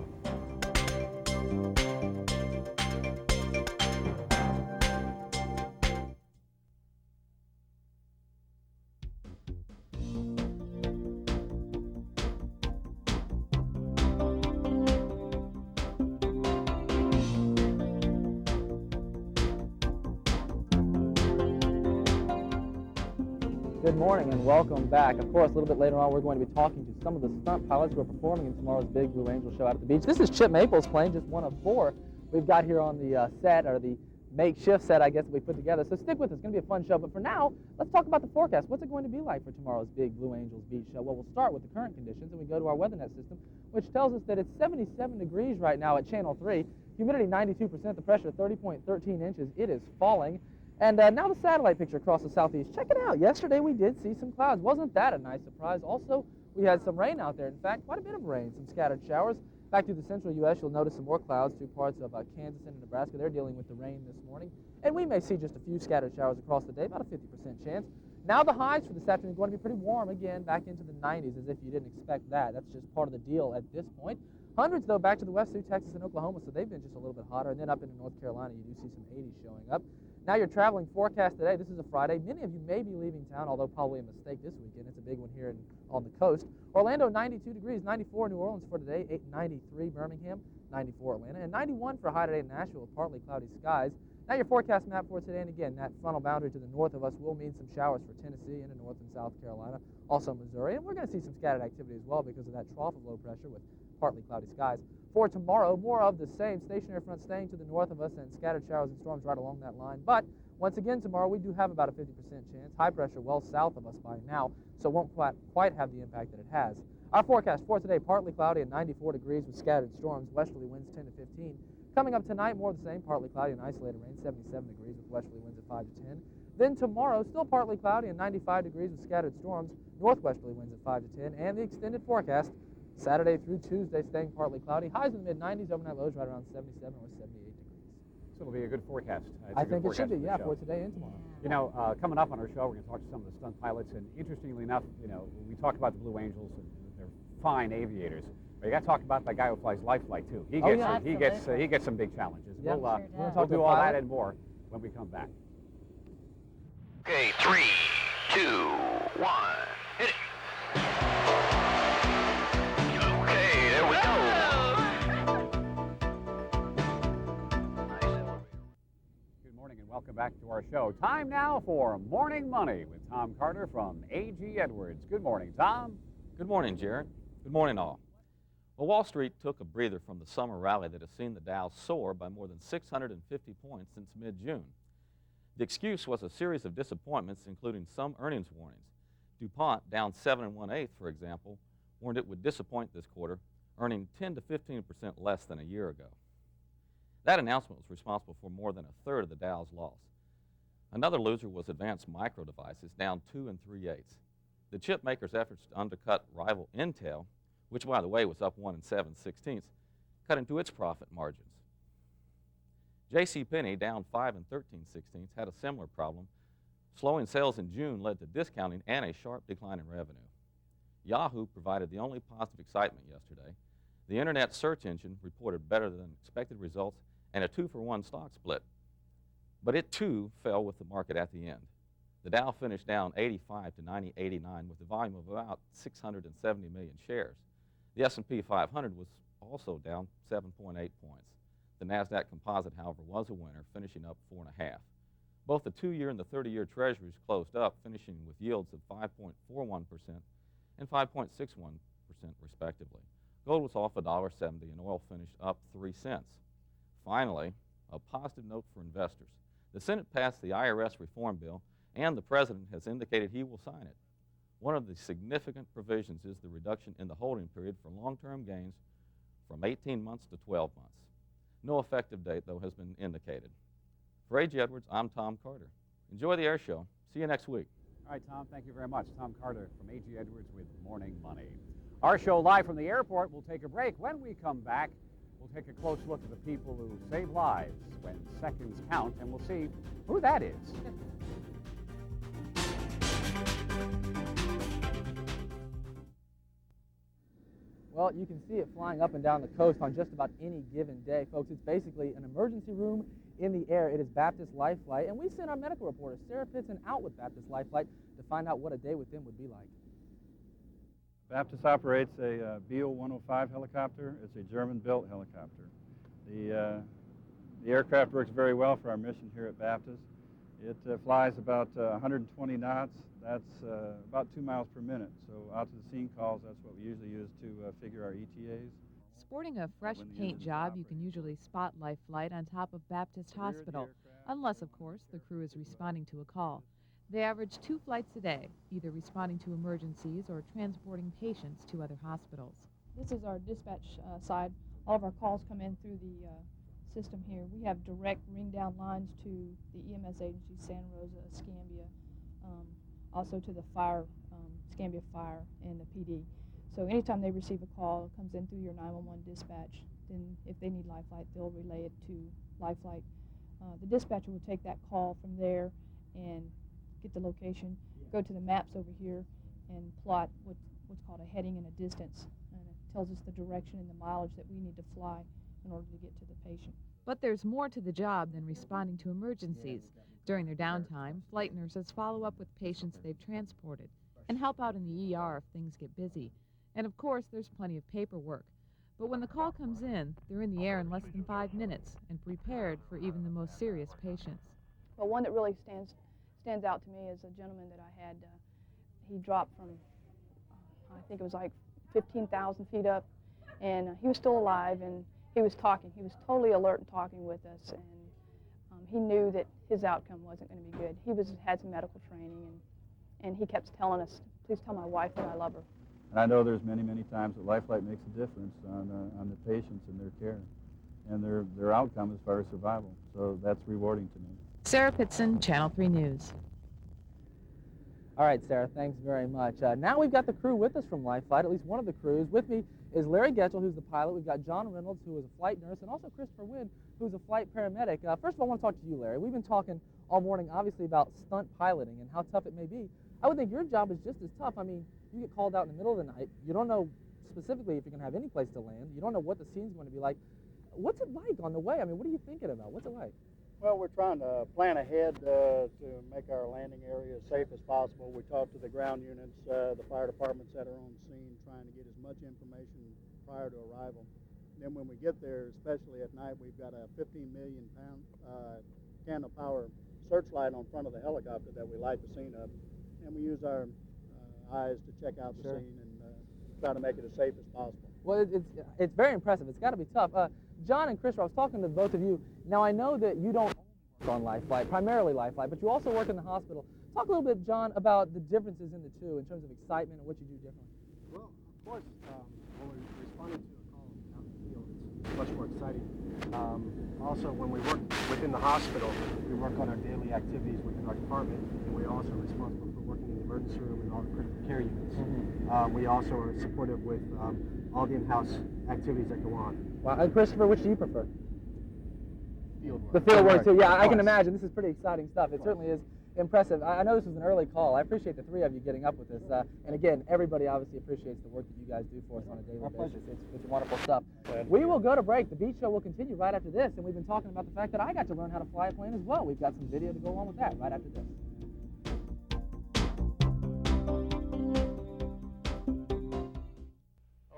Good morning and welcome back. Of course, a little bit later on, we're going to be talking to some of the stunt pilots who are performing in tomorrow's big Blue Angel show out at the beach. This is Chip Maples' plane, just one of 4 we've got here on the set, or the makeshift set, I guess, that we put together. So stick with us. It's going to be a fun show. But for now, let's talk about the forecast. What's it going to be like for tomorrow's big Blue Angels beach show? Well, we'll start with the current conditions, and we go to our WeatherNet system, which tells us that it's 77 degrees right now at Channel 3. Humidity 92%, the pressure 30.13 inches. It is falling. And now the satellite picture across the southeast. Check it out. Yesterday we did see some clouds. Wasn't that a nice surprise? Also, we had some rain out there. In fact, quite a bit of rain, some scattered showers. Back through the central U.S., you'll notice some more clouds through parts of Kansas and Nebraska. They're dealing with the rain this morning. And we may see just a few scattered showers across the day, about a 50% chance. Now the highs for this afternoon are going to be pretty warm again, back into the 90s, as if you didn't expect that. That's just part of the deal at this point. Hundreds, though, back to the west through Texas and Oklahoma, so they've been just a little bit hotter. And then up into North Carolina, you do see some 80s showing up. Now your traveling forecast today, this is a Friday. Many of you may be leaving town, although probably a mistake this weekend. It's a big one here on the coast. Orlando, 92 degrees, 94 New Orleans for today, 93 Birmingham, 94 Atlanta, and 91 for a high today in Nashville with partly cloudy skies. Now your forecast map for today, and again, that frontal boundary to the north of us will mean some showers for Tennessee into North and South Carolina, also Missouri, and we're going to see some scattered activity as well because of that trough of low pressure with partly cloudy skies. For tomorrow, more of the same, stationary front staying to the north of us and scattered showers and storms right along that line. But once again, tomorrow we do have about a 50% chance. High pressure well south of us by now, so it won't quite have the impact that it has. Our forecast for today, partly cloudy and 94 degrees with scattered storms, westerly winds 10 to 15. Coming up tonight, more of the same, partly cloudy and isolated rain, 77 degrees with westerly winds at 5 to 10. Then tomorrow, still partly cloudy and 95 degrees with scattered storms, northwesterly winds at 5 to 10, and the extended forecast, Saturday through Tuesday, staying partly cloudy, highs in the mid-90s, overnight lows right around 77 or 78 degrees. So it'll be a good forecast. I think it should be, yeah, for today and tomorrow. You know, coming up on our show, we're going to talk to some of the stunt pilots, and interestingly enough, you know, we talk about the Blue Angels, and they're fine aviators. But you got to talk about that guy who flies Life Flight too. He gets some big challenges. Yeah, we'll do all that and more when we come back. Okay, 3, 2, 1, hit it. Okay, there we go. Good morning and welcome back to our show. Time now for Morning Money with Tom Carter from A.G. Edwards. Good morning, Tom. Good morning, Jared. Good morning, all. Well, Wall Street took a breather from the summer rally that has seen the Dow soar by more than 650 points since mid-June. The excuse was a series of disappointments, including some earnings warnings. DuPont, down 7 1/8, for example, warned it would disappoint this quarter, earning 10 to 15% less than a year ago. That announcement was responsible for more than a third of the Dow's loss. Another loser was Advanced Micro Devices, down 2 3/8. The chip maker's efforts to undercut rival Intel, which, by the way, was up 1 7/16, cut into its profit margins. JCPenney, down 5 13/16, had a similar problem. Slowing sales in June led to discounting and a sharp decline in revenue. Yahoo provided the only positive excitement yesterday. The internet search engine reported better than expected results and a 2-for-1 stock split. But it too fell with the market at the end. The Dow finished down 85 to 90.89 with a volume of about 670 million shares. The S&P 500 was also down 7.8 points. The NASDAQ composite, however, was a winner, finishing up 4.5. Both the 2-year and the 30-year treasuries closed up, finishing with yields of 5.41% and 5.61% respectively. Gold was off $1.70 and oil finished up 3 cents. Finally, a positive note for investors. The Senate passed the IRS reform bill, and the President has indicated he will sign it. One of the significant provisions is the reduction in the holding period for long-term gains from 18 months to 12 months. No effective date, though, has been indicated. For A.G. Edwards, I'm Tom Carter. Enjoy the air show. See you next week. All right, Tom, thank you very much. Tom Carter from A.G. Edwards with Morning Money. Our show live from the airport. We'll take a break. When we come back, we'll take a close look at the people who save lives when seconds count, and we'll see who that is. Well, you can see it flying up and down the coast on just about any given day, folks. It's basically an emergency room in the air. It is Baptist Life Flight, and we sent our medical reporter, Sarah Pitson, out with Baptist Life Flight to find out what a day with them would be like. Baptist operates a Beal 105 helicopter. It's a German-built helicopter. The aircraft works very well for our mission here at Baptist. It flies about 120 knots. That's about 2 miles per minute. So out to the scene calls, that's what we usually use to figure our ETAs. Sporting a fresh paint job, you can usually spot Life Flight on top of Baptist Hospital, unless, of course, the crew is responding to a call. They average 2 flights a day, either responding to emergencies or transporting patients to other hospitals. This is our dispatch side. All of our calls come in through the system here. We have direct ring-down lines to the EMS agency, Santa Rosa, Escambia, also to the fire, Escambia Fire, and the PD. So anytime they receive a call, it comes in through your 911 dispatch. Then if they need Life Flight, they'll relay it to Life Flight. The dispatcher will take that call from there and get the location, go to the maps over here, and plot what's called a heading and a distance. And it tells us the direction and the mileage that we need to fly in order to get to the patient. But there's more to the job than responding to emergencies. During their downtime, flight nurses follow up with patients they've transported and help out in the ER if things get busy. And of course, there's plenty of paperwork. But when the call comes in, they're in the air in less than 5 minutes and prepared for even the most serious patients. But one that really stands out to me is a gentleman that I had. He dropped from, I think it was like 15,000 feet up, and he was still alive, and he was talking. He was totally alert and talking with us, and he knew that his outcome wasn't going to be good. He had some medical training, and he kept telling us, please tell my wife that I love her. And I know there's many, many times that Life Flight makes a difference on the patients and their care and their outcome as far as survival. So that's rewarding to me. Sarah Pitson, Channel 3 News. All right, Sarah, thanks very much. Now we've got the crew with us from Life Flight, at least one of the crews. With me is Larry Getchell, who's the pilot. We've got John Reynolds, who is a flight nurse, and also Christopher Wynn, who's a flight paramedic. First of all, I want to talk to you, Larry. We've been talking all morning, obviously, about stunt piloting and how tough it may be. I would think your job is just as tough. I mean, you get called out in the middle of the night. You don't know specifically if you're going to have any place to land. You don't know what the scene's going to be like. What's it like on the way? I mean, what are you thinking about? What's it like? Well, we're trying to plan ahead to make our landing area as safe as possible. We talk to the ground units, the fire departments that are on scene, trying to get as much information prior to arrival. Then when we get there, especially at night, we've got a 15 million pound candle power searchlight on front of the helicopter that we light the scene up. And we use our eyes to check out the scene and try to make it as safe as possible. Well, it's very impressive. It's got to be tough. John and Christopher, I was talking to both of you. Now, I know that you don't work on Life Flight, primarily Life Flight, but you also work in the hospital. Talk a little bit, John, about the differences in the two in terms of excitement and what you do differently. Well, of course, when we're responding to a call out in the field, it's much more exciting. Also, when we work within the hospital, we work on our daily activities within our department, and we're also responsible for working in the emergency room and all the critical care units. We also are supportive with all the in-house activities that go on. Wow. And Christopher, which do you prefer? field work. The field work too. Yeah, Of I can course. imagine. This is pretty exciting stuff. It certainly is impressive. I know this was an early call. I appreciate the three of you getting up with this. And again, everybody obviously appreciates the work that you guys do for us on a daily basis. It's wonderful stuff. We will go to break. The beach show will continue right after this. And we've been talking about the fact that I got to learn how to fly a plane as well. We've got some video to go along with that right after this.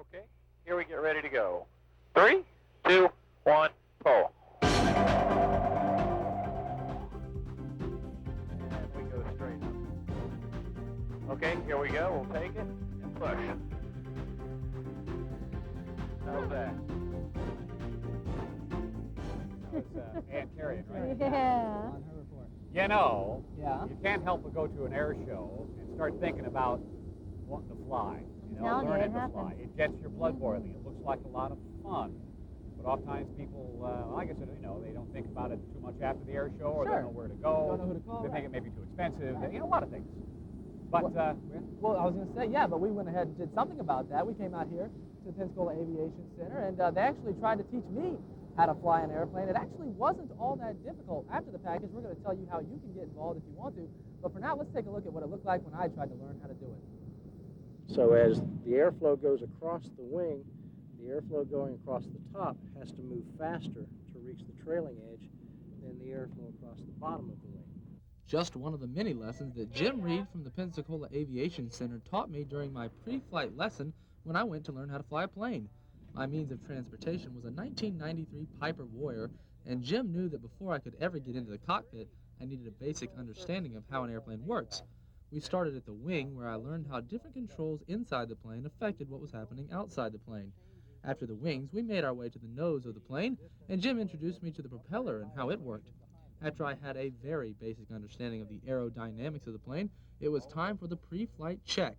Okay, here we get ready to go. 3, 2, 1, pull. And we go straight up. Okay, here we go. We'll take it and push. How's that? It's Ann Carrion, right? Yeah. On her report. You know, Yeah. you can't help but go to an air show and start thinking about wanting to fly. You know, telling you, learning it to happens. fly. It gets your blood boiling. It looks like a lot of fun. But oftentimes people, well, I guess, you know, they don't think about it too much after the air show, or they Sure. don't know where to go. Don't know who to call, They right. think it may be too expensive. You know, a lot of things. But, Well, I was going to say, yeah, but we went ahead and did something about that. We came out here to the Pensacola Aviation Center, and they actually tried to teach me how to fly an airplane. It actually wasn't all that difficult. After the package, we're going to tell you how you can get involved if you want to. But for now, let's take a look at what it looked like when I tried to learn how to do it. So as the airflow goes across the wing, the airflow going across the top has to move faster to reach the trailing edge than the airflow across the bottom of the wing. Just one of the many lessons that Jim Reed from the Pensacola Aviation Center taught me during my pre-flight lesson when I went to learn how to fly a plane. My means of transportation was a 1993 Piper Warrior, and Jim knew that before I could ever get into the cockpit, I needed a basic understanding of how an airplane works. We started at the wing, where I learned how different controls inside the plane affected what was happening outside the plane. After the wings, we made our way to the nose of the plane, and Jim introduced me to the propeller and how it worked. After I had a very basic understanding of the aerodynamics of the plane, it was time for the pre-flight check.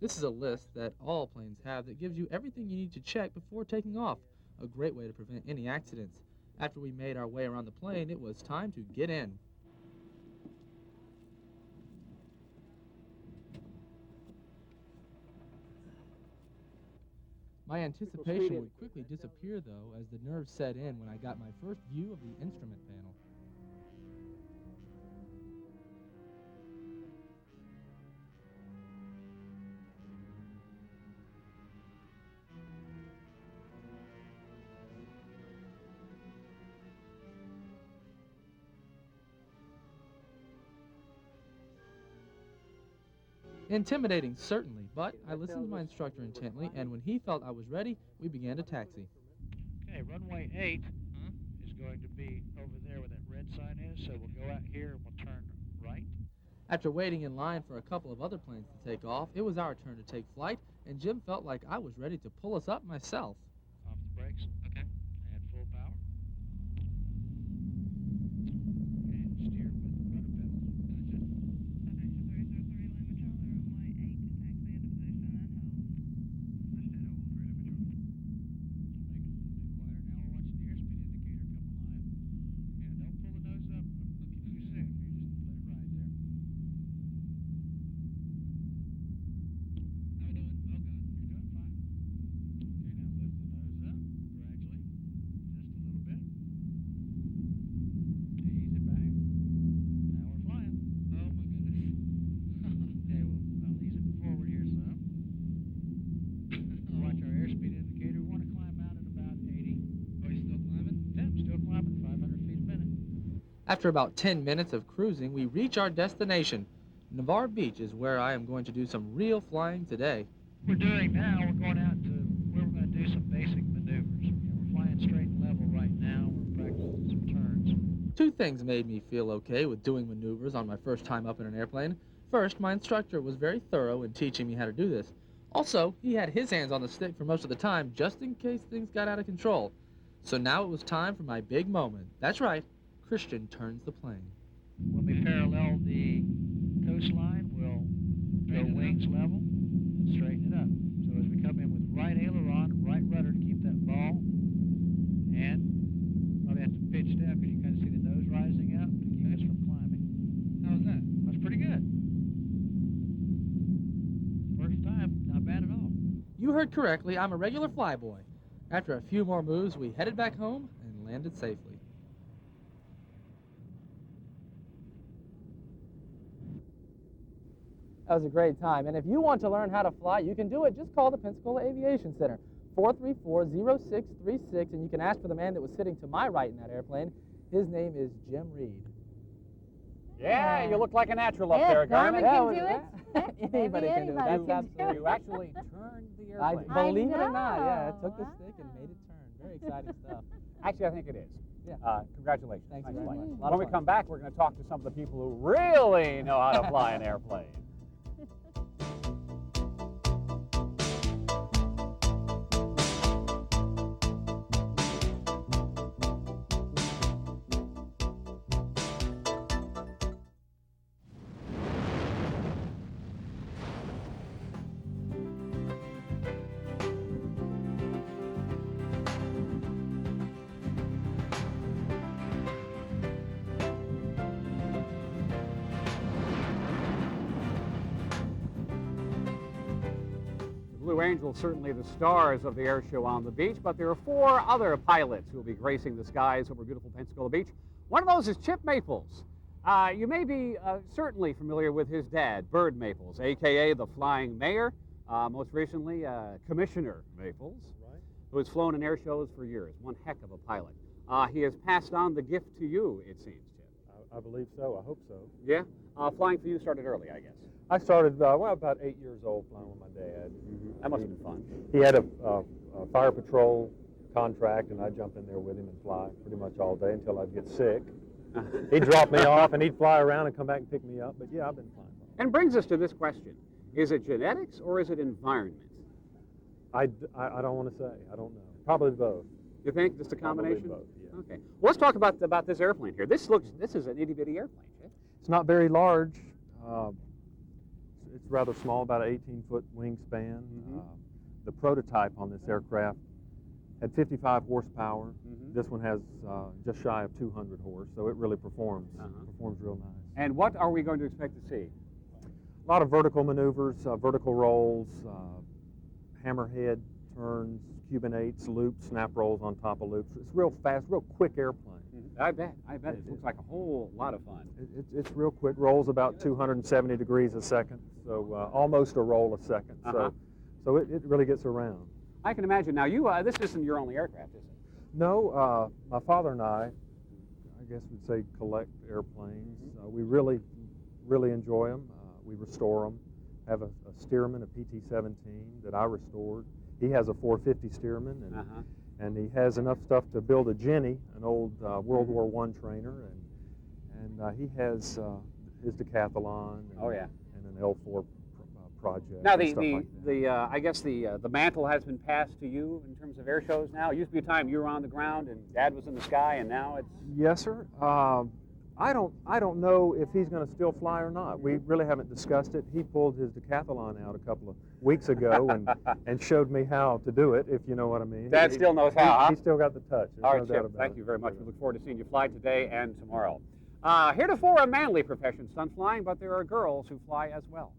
This is a list that all planes have that gives you everything you need to check before taking off, a great way to prevent any accidents. After we made our way around the plane, it was time to get in. My anticipation would quickly disappear, though, as the nerves set in when I got my first view of the instrument panel. Intimidating, certainly, but I listened to my instructor intently, and when he felt I was ready, we began to taxi. Okay, runway 8 is going to be over there where that red sign is, so we'll go out here and we'll turn right. After waiting in line for a couple of other planes to take off, it was our turn to take flight, and Jim felt like I was ready to pull us up myself. Off the brakes, okay, and full power. Okay, and steer with the rudder pedals. After about 10 minutes of cruising, we reach our destination. Navarre Beach is where I am going to do some real flying today. We're doing now, we're going out to where we're going to do some basic maneuvers. We're flying straight and level right now. We're practicing some turns. Two things made me feel okay with doing maneuvers on my first time up in an airplane. First, my instructor was very thorough in teaching me how to do this. Also, he had his hands on the stick for most of the time, just in case things got out of control. So now it was time for my big moment. That's right, Christian turns the plane. When we parallel the coastline, we'll go wings level and straighten it up. So as we come in with right aileron, right rudder to keep that ball, and probably have to pitch down because you kind of see the nose rising up to keep us from climbing. How's that? That's pretty good. First time, not bad at all. You heard correctly, I'm a regular flyboy. After a few more moves, we headed back home and landed safely. That was a great time. And if you want to learn how to fly, you can do it. Just call the Pensacola Aviation Center, 434-0636, and you can ask for the man that was sitting to my right in that airplane. His name is Jim Reed. Yeah, you look like a natural up If there, Garmin Garmin. can do it, Anybody can do anybody that. can do it. You actually turned the airplane. Believe it or not, yeah, I took the stick and made it turn. Very exciting stuff. Actually, I think it is. Yeah. Congratulations. Thanks Nice very flight. much. A lot When of we fun. come back, we're going to talk to some of the people who really know how to fly an airplane. Blue Angels certainly the stars of the air show on the beach, but there are 4 other pilots who will be gracing the skies over beautiful Pensacola Beach. One of those is Chip Maples. You may be certainly familiar with his dad, Bird Maples, a.k.a. the Flying Mayor, most recently Commissioner Maples, who has flown in air shows for years. One heck of a pilot. He has passed on the gift to you, it seems, Chip. I believe so. I hope so. Yeah? Flying for you started early, I guess. I started, about 8 years old flying with my dad. That must have been fun. He had a fire patrol contract, and I'd jump in there with him and fly pretty much all day until I'd get sick. He'd drop me off, and he'd fly around and come back and pick me up. But, yeah, I've been flying. And brings us to this question. Is it genetics or is it environment? I don't want to say. I don't know. Probably both. You think just a combination? Probably both, yeah. Okay. Well, let's talk about this airplane here. This is an itty-bitty airplane, Chip. It's not very large. It's rather small, about an 18-foot wingspan. The prototype on this aircraft had 55 horsepower. This one has just shy of 200 horse, so it really performs real nice. And what are we going to expect to see? A lot of vertical maneuvers, vertical rolls, hammerhead turns, Cuban 8s, loops, snap rolls on top of loops. It's real fast, real quick airplane. I bet. It looks like a whole lot of fun. It's real quick. Rolls about 270 degrees a second, so almost a roll a second. So it really gets around. I can imagine. Now, this isn't your only aircraft, is it? No, my father and I guess we'd say collect airplanes. We really enjoy them. We restore them. Have a Stearman, a PT-17 that I restored. He has a 450 Stearman, and he has enough stuff to build a Jenny, an old World War I trainer, and he has his decathlon and an L4 project. Now, I guess the mantle has been passed to you in terms of air shows now. It used to be a time you were on the ground and Dad was in the sky, and now it's... Yes, sir. I don't know if he's going to still fly or not. We really haven't discussed it. He pulled his decathlon out a couple of weeks ago and showed me how to do it, if you know what I mean. Dad still knows how, huh? He still got the touch. All right, Chip, thank you very much. We look forward to seeing you fly today and tomorrow. Heretofore a manly profession, stunt flying, but there are girls who fly as well.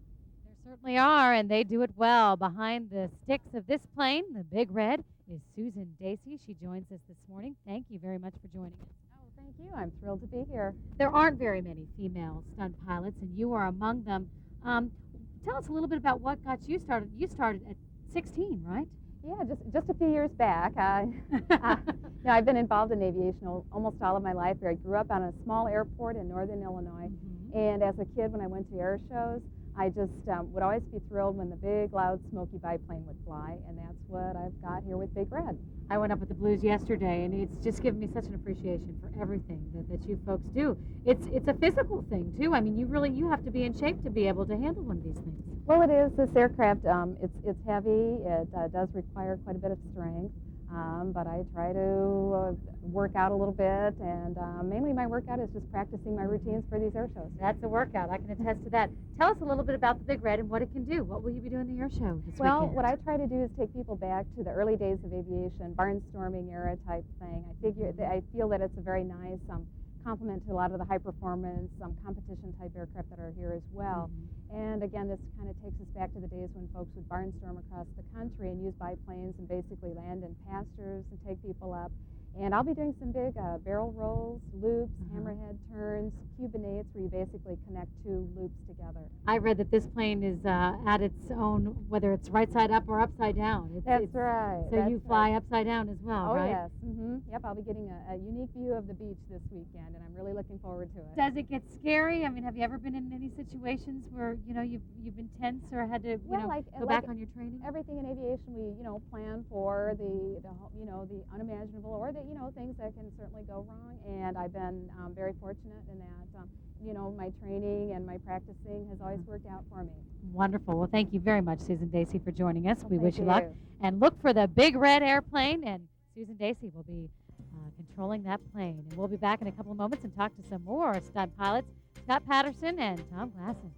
There certainly are, and they do it well. Behind the sticks of this plane, the Big Red, is Susan Dacey. She joins us this morning. Thank you very much for joining us. Thank you. I'm thrilled to be here. There aren't very many female stunt pilots, and you are among them. Tell us a little bit about what got you started. You started at 16, right? Yeah, just a few years back. I've been involved in aviation almost all of my life. I grew up on a small airport in northern Illinois, and as a kid when I went to air shows, I just would always be thrilled when the big, loud, smoky biplane would fly, and that's what I've got here with Big Red. I went up with the Blues yesterday, and it's just given me such an appreciation for everything that you folks do. It's a physical thing, too. I mean, you have to be in shape to be able to handle one of these things. Well, it is. This aircraft, it's heavy. It does require quite a bit of strength, but I try to work out a little bit, and mainly my workout is just practicing my routines for these air shows. That's a workout. I can attest to that. Tell us a little bit about the Big Red and what it can do. What will you be doing in the air show this weekend? What I try to do is take people back to the early days of aviation, barnstorming era type thing. I feel that it's a very nice complement to a lot of the high performance, competition type aircraft that are here as well. And again, this kind of takes us back to the days when folks would barnstorm across the country and use biplanes and basically land in pastures and take people up. And I'll be doing some big barrel rolls, loops, hammerhead turns, cubinates, where you basically connect two loops together. I read that this plane is at its own, whether it's right side up or upside down. That's right. So you fly upside down as well, oh, right? yes. Yep, I'll be getting a unique view of the beach this weekend, and I'm really looking forward to it. Does it get scary? I mean, have you ever been in any situations where, you've been tense or had to, go back on your training? Everything in aviation, we, plan for the unimaginable or the, things that can certainly go wrong. And I've been very fortunate in that, my training and my practicing has always worked out for me. Wonderful. Well, thank you very much, Susan Dacey, for joining us. Well, we wish you luck. And look for the big red airplane, and Susan Dacey will be controlling that plane. And we'll be back in a couple of moments and talk to some more stunt pilots, Scott Patterson and Tom Glasson.